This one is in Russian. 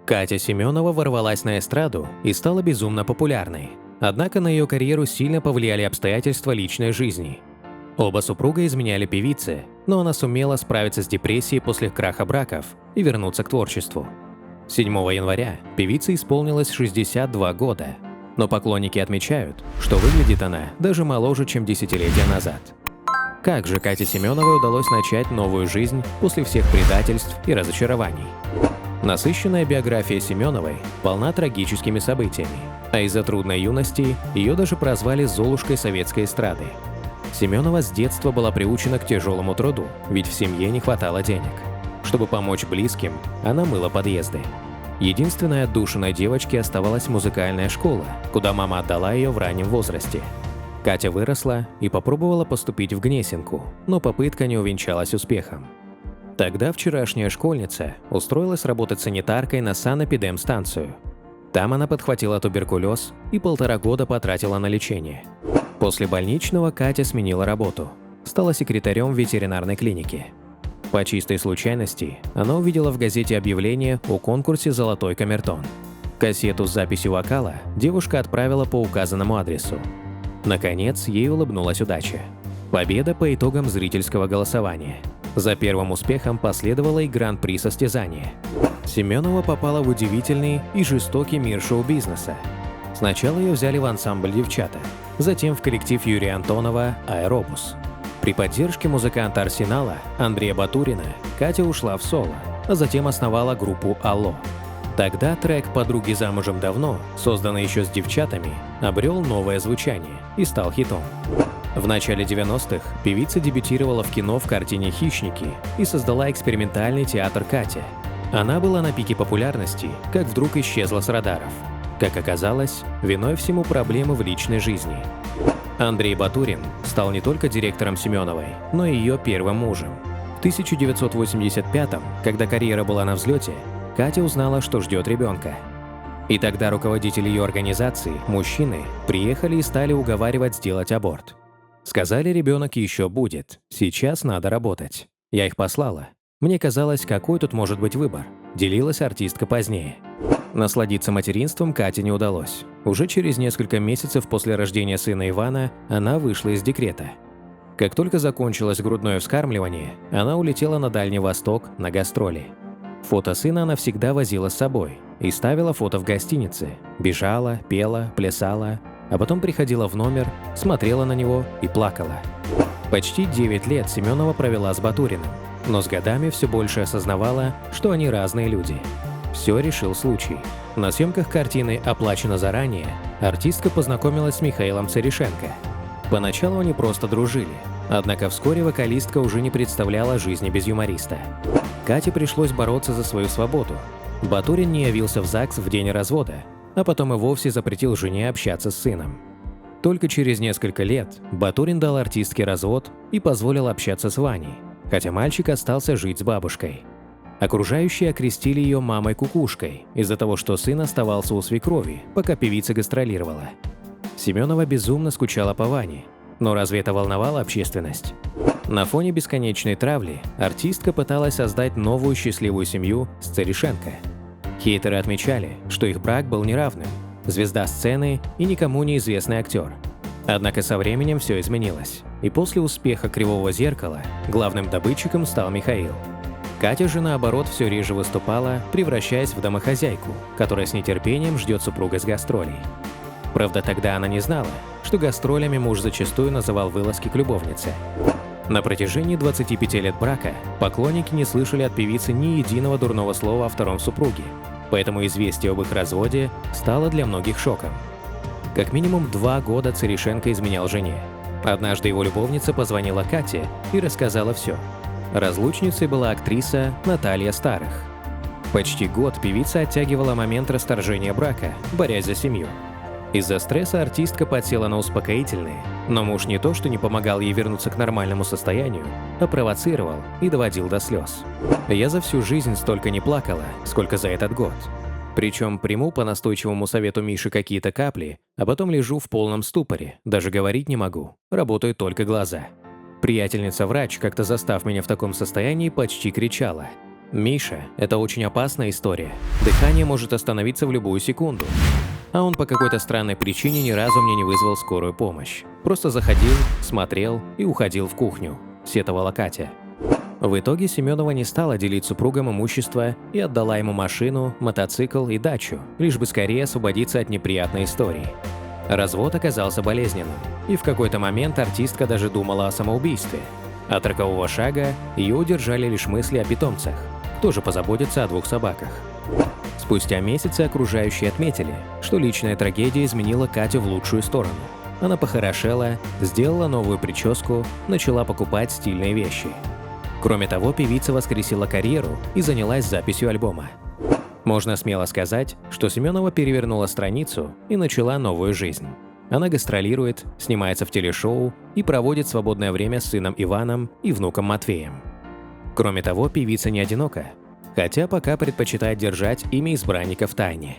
Катя Семенова ворвалась на эстраду и стала безумно популярной. Однако на ее карьеру сильно повлияли обстоятельства личной жизни. Оба супруга изменяли певице, но она сумела справиться с депрессией после краха браков и вернуться к творчеству. 7 января певице исполнилось 62 года, но поклонники отмечают, что выглядит она даже моложе, чем десятилетия назад. Как же Кате Семеновой удалось начать новую жизнь после всех предательств и разочарований? Насыщенная биография Семеновой полна трагическими событиями, а из-за трудной юности ее даже прозвали «Золушкой советской эстрады». Семенова с детства была приучена к тяжелому труду, ведь в семье не хватало денег. Чтобы помочь близким, она мыла подъезды. Единственной отдушиной девочки оставалась музыкальная школа, куда мама отдала ее в раннем возрасте. Катя выросла и попробовала поступить в Гнесинку, но попытка не увенчалась успехом. Тогда вчерашняя школьница устроилась работать санитаркой на санэпидемстанцию. Там она подхватила туберкулез и 1,5 года потратила на лечение. После больничного Катя сменила работу, стала секретарем в ветеринарной клинике. По чистой случайности она увидела в газете объявление о конкурсе «Золотой камертон». Кассету с записью вокала девушка отправила по указанному адресу. Наконец, ей улыбнулась удача. Победа по итогам зрительского голосования. За первым успехом последовало и гран-при состязания. Семенова попала в удивительный и жестокий мир шоу-бизнеса. Сначала ее взяли в ансамбль «Девчата», затем в коллектив Юрия Антонова «Аэробус». При поддержке музыканта «Арсенала» Андрея Батурина Катя ушла в соло, а затем основала группу «Алло». Тогда трек «Подруги замужем давно», созданный еще с девчатами, обрел новое звучание и стал хитом. В начале 90-х певица дебютировала в кино в картине «Хищники» и создала экспериментальный театр «Катя». Она была на пике популярности, как вдруг исчезла с радаров. Как оказалось, виной всему проблемы в личной жизни. Андрей Батурин стал не только директором Семеновой, но и ее первым мужем. В 1985-м, когда карьера была на взлете, Катя узнала, что ждет ребенка. И тогда руководители ее организации, мужчины, приехали и стали уговаривать сделать аборт. Сказали, ребенок еще будет, сейчас надо работать. Я их послала. Мне казалось, какой тут может быть выбор, делилась артистка позднее. Насладиться материнством Кате не удалось. Уже через несколько месяцев после рождения сына Ивана она вышла из декрета. Как только закончилось грудное вскармливание, она улетела на Дальний Восток на гастроли. Фото сына она всегда возила с собой и ставила фото в гостинице. Бежала, пела, плясала, а потом приходила в номер, смотрела на него и плакала. Почти 9 лет Семенова провела с Батуриным, но с годами все больше осознавала, что они разные люди. Все решил случай. На съемках картины «Оплачено заранее» артистка познакомилась с Михаилом Царешенко. Поначалу они просто дружили, однако вскоре вокалистка уже не представляла жизни без юмориста. Кате пришлось бороться за свою свободу. Батурин не явился в ЗАГС в день развода, а потом и вовсе запретил жене общаться с сыном. Только через несколько лет Батурин дал артистке развод и позволил общаться с Ваней, хотя мальчик остался жить с бабушкой. Окружающие окрестили ее мамой-кукушкой из-за того, что сын оставался у свекрови, пока певица гастролировала. Семенова безумно скучала по Ване, но разве это волновало общественность? На фоне бесконечной травли артистка пыталась создать новую счастливую семью с Царешенко. Хейтеры отмечали, что их брак был неравным, звезда сцены и никому неизвестный актер. Однако со временем все изменилось, и после успеха «Кривого зеркала» главным добытчиком стал Михаил. Катя же, наоборот, все реже выступала, превращаясь в домохозяйку, которая с нетерпением ждет супруга с гастролей. Правда, тогда она не знала, что гастролями муж зачастую называл вылазки к любовнице. На протяжении 25 лет брака поклонники не слышали от певицы ни единого дурного слова о втором супруге, поэтому известие об их разводе стало для многих шоком. Как минимум 2 года Царешенко изменял жене. Однажды его любовница позвонила Кате и рассказала все. Разлучницей была актриса Наталья Старых. Почти год певица оттягивала момент расторжения брака, борясь за семью. Из-за стресса артистка подсела на успокоительные, но муж не то что не помогал ей вернуться к нормальному состоянию, а провоцировал и доводил до слез. «Я за всю жизнь столько не плакала, сколько за этот год. Причем приму по настойчивому совету Миши какие-то капли, а потом лежу в полном ступоре, даже говорить не могу, работают только глаза». Приятельница-врач, как-то застав меня в таком состоянии, почти кричала: Миша – это очень опасная история. Дыхание может остановиться в любую секунду. А он по какой-то странной причине ни разу мне не вызвал скорую помощь. Просто заходил, смотрел и уходил в кухню, сетовала Катя. В итоге Семенова не стала делить с супругом имущество и отдала ему машину, мотоцикл и дачу, лишь бы скорее освободиться от неприятной истории. Развод оказался болезненным, и в какой-то момент артистка даже думала о самоубийстве. От рокового шага ее удержали лишь мысли о питомцах. Кто же позаботится о 2 собаках? Спустя месяцы окружающие отметили, что личная трагедия изменила Катю в лучшую сторону. Она похорошела, сделала новую прическу, начала покупать стильные вещи. Кроме того, певица воскресила карьеру и занялась записью альбома. Можно смело сказать, что Семенова перевернула страницу и начала новую жизнь. Она гастролирует, снимается в телешоу и проводит свободное время с сыном Иваном и внуком Матвеем. Кроме того, певица не одинока, хотя пока предпочитает держать имя избранника в тайне.